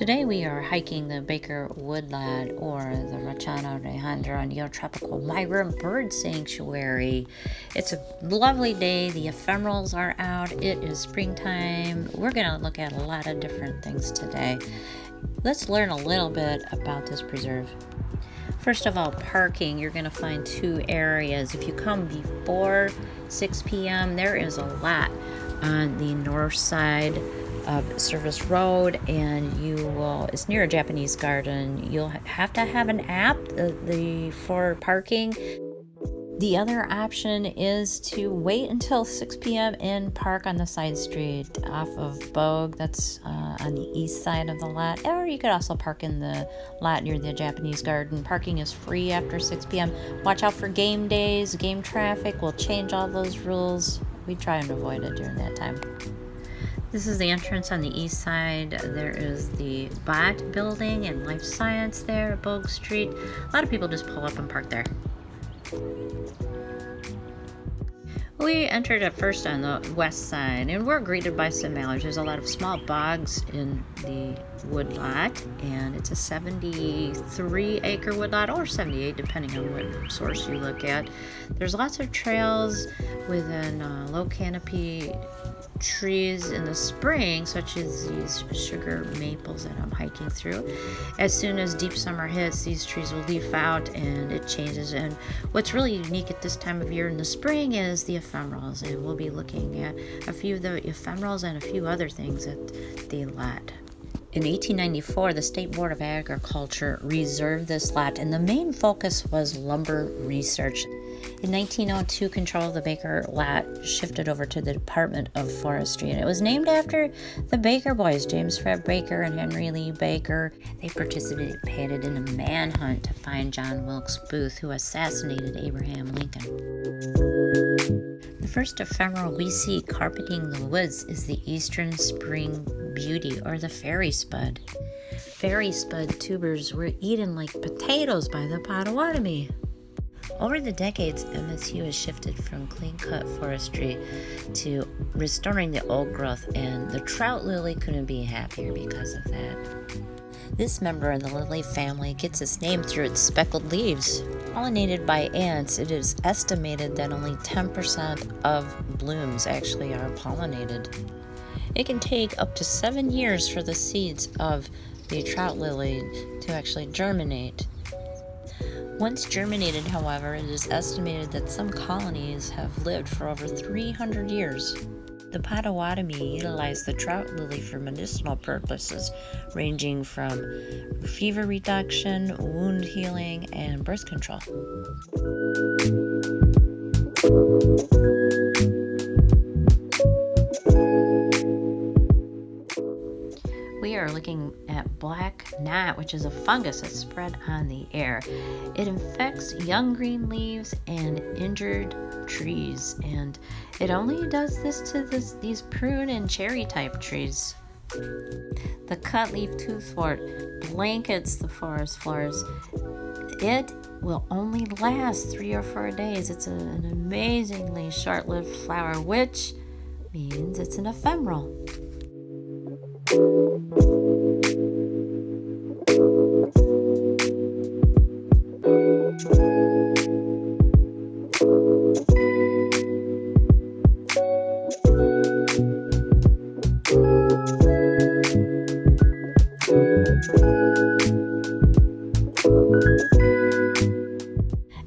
Today we are hiking the Baker Woodlot or the Rachana Rajendra Neotropical migrant bird sanctuary. It's a lovely day. The ephemerals are out. It is springtime. We're going to look at a lot of different things today. Let's learn a little bit about this preserve. First of all, parking. You're going to find two areas. If you come before 6 p.m., there is a lot on the north side of Service Road, and it's near a Japanese garden. You'll have to have an app for parking. The other option is to wait until 6 p.m. and park on the side street off of Bogue. That's on the east side of the lot. Or you could also park in the lot near the Japanese garden. Parking is free after 6 p.m. Watch out for game days. Game traffic will change all those rules. We try and avoid it during that time. This is the entrance on the east side. There is the Bot building and Life Science there at Bogue Street. A lot of people just pull up and park there. We entered at first on the west side, and we're greeted by some mallards. There's a lot of small bogs in the woodlot, and it's a 73-acre woodlot, or 78, depending on what source you look at. There's lots of trails within low canopy trees in the spring, such as these sugar maples that I'm hiking through. As soon as deep summer hits, these trees will leaf out and it changes. And what's really unique at this time of year in the spring is the ephemerals, and we'll be looking at a few of the ephemerals and a few other things at the lot. In 1894, the State Board of Agriculture reserved this lot, and the main focus was lumber research. In 1902, control of the Baker lot shifted over to the Department of Forestry, and it was named after the Baker boys, James Fred Baker and Henry Lee Baker. They participated in a manhunt to find John Wilkes Booth, who assassinated Abraham Lincoln. The first ephemeral we see carpeting the woods is the Eastern Spring Beauty, or the fairy spud. Fairy spud tubers were eaten like potatoes by the Potawatomi. Over the decades, MSU has shifted from clean-cut forestry to restoring the old growth, and the Trout Lily couldn't be happier because of that. This member of the lily family gets its name through its speckled leaves. Pollinated by ants, it is estimated that only 10% of blooms actually are pollinated. It can take up to 7 years for the seeds of the trout lily to actually germinate. Once germinated, however, it is estimated that some colonies have lived for over 300 years. The Potawatomi utilize the trout lily for medicinal purposes, ranging from fever reduction, wound healing, and birth control. We are looking at black gnat, which is a fungus that's spread on the air. It infects young green leaves and injured trees, and it only does this to these prune and cherry type trees. The cut-leaf toothwort blankets the forest floors. It will only last 3 or 4 days. It's an amazingly short-lived flower, which means it's an ephemeral.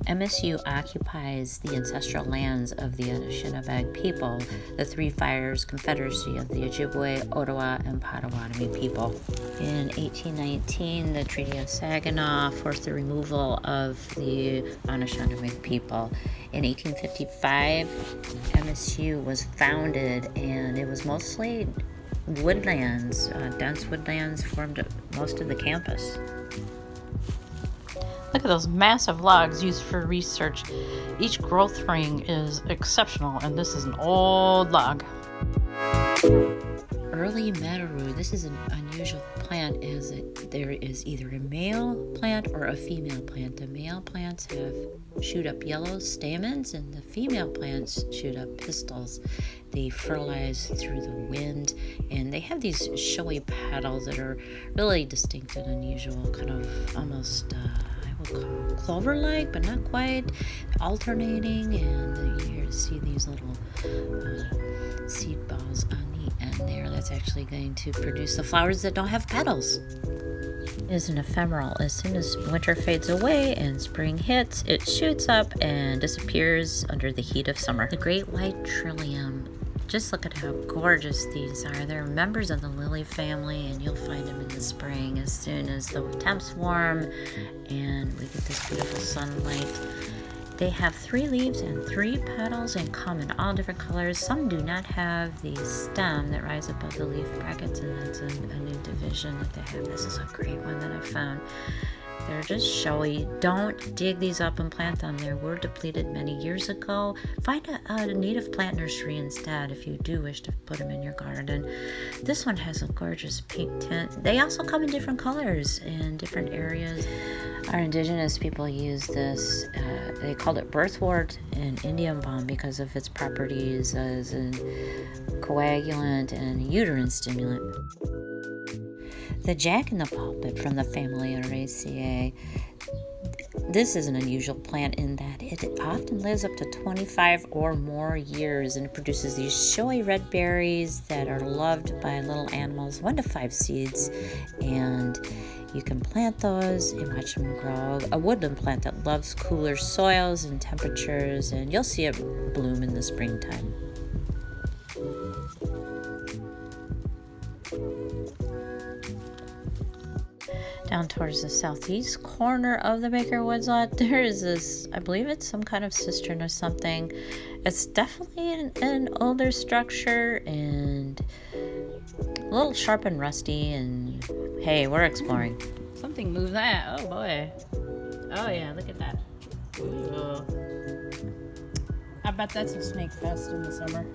MSU occupies the ancestral lands of the Anishinaabe people, the Three Fires Confederacy of the Ojibwe, Ottawa, and Potawatomi people. In 1819, the Treaty of Saginaw forced the removal of the Anishinaabe people. In 1855, MSU was founded, and it was mostly woodlands. Dense woodlands formed most of the campus. Look at those massive logs used for research. Each growth ring is exceptional, and this is an old log. Early Meru. This is an unusual plant as there is either a male plant or a female plant. The male plants shoot up yellow stamens and the female plants shoot up pistils. They fertilize through the wind and they have these showy petals that are really distinct and unusual, kind of almost clover-like, but not quite, alternating, and you see these little seed balls on the end there. That's actually going to produce the flowers that don't have petals. It is an ephemeral. As soon as winter fades away and spring hits, it shoots up and disappears under the heat of summer. The great white Trillium. Just look at how gorgeous these are. They're members of the lily family, and you'll find them in the spring as soon as the temps warm and we get this beautiful sunlight. They have 3 leaves and 3 petals and come in all different colors. Some do not have the stem that rises above the leaf brackets, and that's a new division that they have. This is a great one that I found. They're just showy. Don't dig these up and plant them. They were depleted many years ago. Find a native plant nursery instead if you do wish to put them in your garden. This one has a gorgeous pink tint. They also come in different colors in different areas. Our indigenous people use this. They called it birthwort and Indian balm because of its properties as a coagulant and uterine stimulant. The jack in the pulpit from the family Araceae. This is an unusual plant in that it often lives up to 25 or more years, and it produces these showy red berries that are loved by little animals, 1 to 5 seeds, and you can plant those and watch them grow. A woodland plant that loves cooler soils and temperatures, and you'll see it bloom in the springtime. Down towards the southeast corner of the Baker Woodlot, there is this, I believe it's some kind of cistern or something. It's definitely an older structure and a little sharp and rusty, and hey, we're exploring. Something moved that. Oh boy. Oh yeah, look at that. Ooh. I bet that's a snake fest in the summer.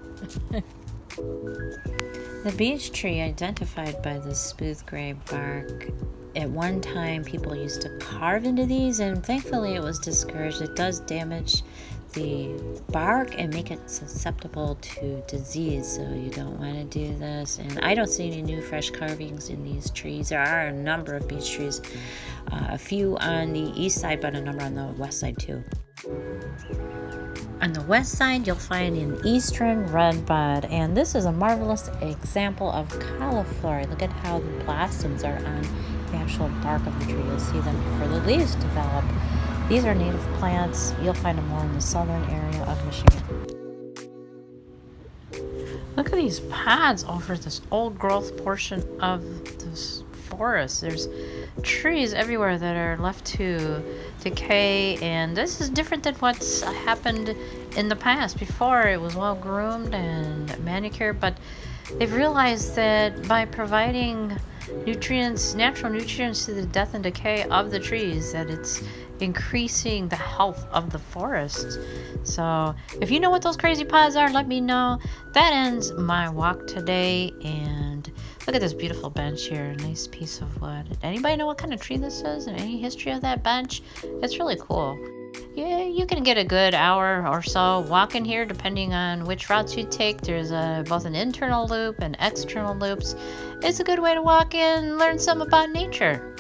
The beech tree, identified by the smooth gray bark. At one time, people used to carve into these, and thankfully it was discouraged. It does damage the bark and make it susceptible to disease, so you don't want to do this. And I don't see any new fresh carvings in these trees. There are a number of beech trees, a few on the east side, but a number on the west side too. On the west side, you'll find an eastern redbud, and this is a marvelous example of cauliflower. Look at how the blossoms are on the actual bark of the tree. You'll see them before the leaves develop. These are native plants. You'll find them more in the southern area of Michigan. Look at these pods over this old growth portion of this forest. There's trees everywhere that are left to decay, and this is different than what's happened in the past. Before, it was well groomed and manicured, but they've realized that by providing nutrients, natural nutrients to the death and decay of the trees, that it's increasing the health of the forest. So if you know what those crazy pods are, let me know. That ends my walk today, and look at this beautiful bench here, a nice piece of wood. Anybody know what kind of tree this is and any history of that bench? It's really cool. Yeah, you can get a good hour or so walking here depending on which routes you take. There's both an internal loop and external loops. It's a good way to walk in and learn something about nature.